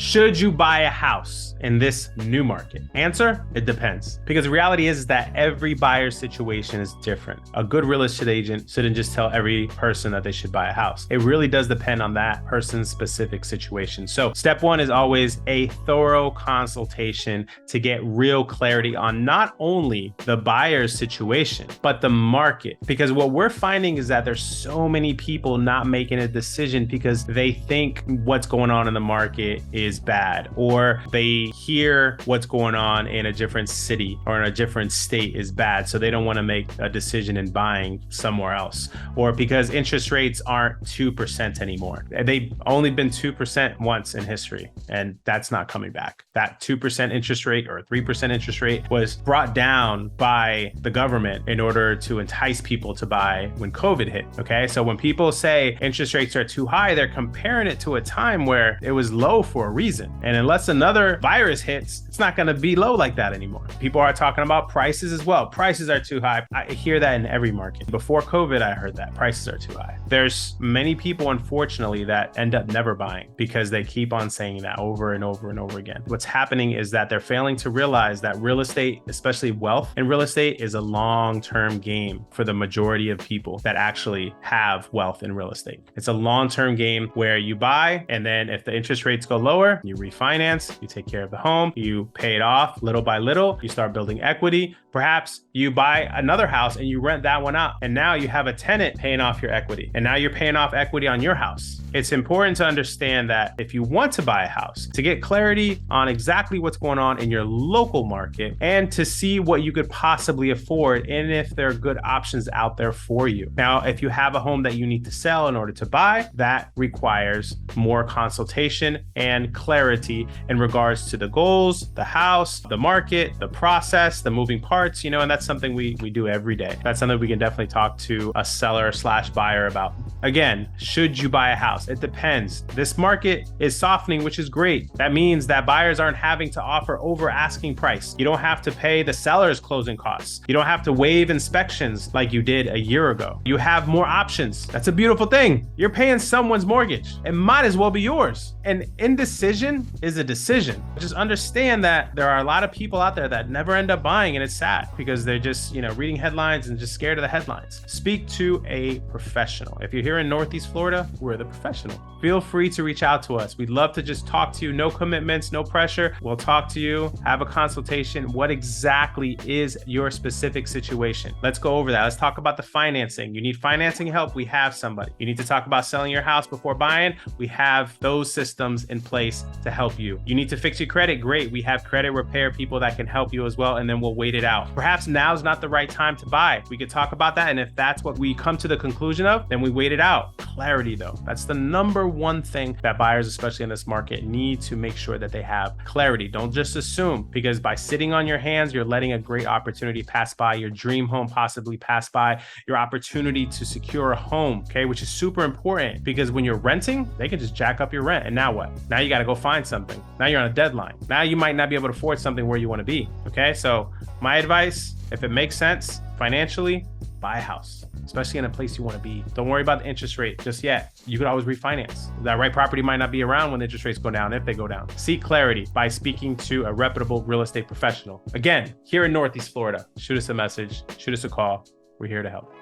Should you buy a house in this new market? Answer, it depends. Because the reality is that every buyer's situation is different. A good real estate agent shouldn't just tell every person that they should buy a house. It really does depend on that person's specific situation. So step one is always a thorough consultation to get real clarity on not only the buyer's situation, but the market. Because what we're finding is that there's so many people not making a decision because they think what's going on in the market is bad, or they hear what's going on in a different city or in a different state is bad, so they don't want to make a decision in buying somewhere else, or because interest rates aren't 2% anymore. They've only been 2% once in history, and that's not coming back. That 2% interest rate or 3% interest rate was brought down by the government in order to entice people to buy when COVID hit. Okay, so when people say interest rates are too high, they're comparing it to a time where it was low for a reason. And unless another virus hits, it's not going to be low like that anymore. People are talking about prices as well. Prices are too high. I hear that in every market. Before COVID, I heard that prices are too high. There's many people, unfortunately, that end up never buying because they keep on saying that over and over and over again. What's happening is that they're failing to realize that real estate, especially wealth in real estate, is a long-term game for the majority of people that actually have wealth in real estate. It's a long-term game where you buy, and then if the interest rates go lower, you refinance, you take care of the home, you pay it off little by little, you start building equity. Perhaps you buy another house and you rent that one out, and now you have a tenant paying off your equity, and now you're paying off equity on your house. It's important to understand that if you want to buy a house, to get clarity on exactly what's going on in your local market and to see what you could possibly afford and if there are good options out there for you. Now, if you have a home that you need to sell in order to buy, that requires more consultation and clarity in regards to the goals, the house, the market, the process, the moving parts, and that's something we do every day. That's something we can definitely talk to a seller / buyer about. Again, should you buy a house? It depends. This market is softening, which is great. That means that buyers aren't having to offer over asking price. You don't have to pay the seller's closing costs. You don't have to waive inspections like you did a year ago. You have more options. That's a beautiful thing. You're paying someone's mortgage. It might as well be yours. And indecision is a decision. Just understand that there are a lot of people out there that never end up buying, and it's sad because they're just, reading headlines and just scared of the headlines. Speak to a professional. If you're here in Northeast Florida, we're the professional. Feel free to reach out to us. We'd love to just talk to you. No commitments, no pressure. We'll talk to you, have a consultation. What exactly is your specific situation? Let's go over that. Let's talk about the financing. You need financing help? We have somebody. You need to talk about selling your house before buying? We have those systems in place to help you. You need to fix your credit? Great. We have credit repair people that can help you as well, and then we'll wait it out. Perhaps now's not the right time to buy. We could talk about that, and if that's what we come to the conclusion of, then we wait it out. Clarity though. That's the number one thing that buyers, especially in this market, need to make sure that they have clarity. Don't just assume, because by sitting on your hands, you're letting a great opportunity pass by, your dream home possibly pass by, your opportunity to secure a home, okay, which is super important, because when you're renting, they can just jack up your rent. And now what? Now you got to go find something. Now you're on a deadline. Now you might not be able to afford something where you want to be, okay? So my advice, if it makes sense financially, buy a house, especially in a place you want to be. Don't worry about the interest rate just yet. You could always refinance. That right property might not be around when the interest rates go down, if they go down. Seek clarity by speaking to a reputable real estate professional. Again, here in Northeast Florida, shoot us a message, shoot us a call. We're here to help.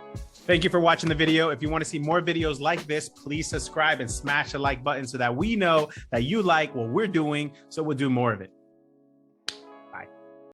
Thank you for watching the video. If you want to see more videos like this, please subscribe and smash the like button so that we know that you like what we're doing, so we'll do more of it. Bye.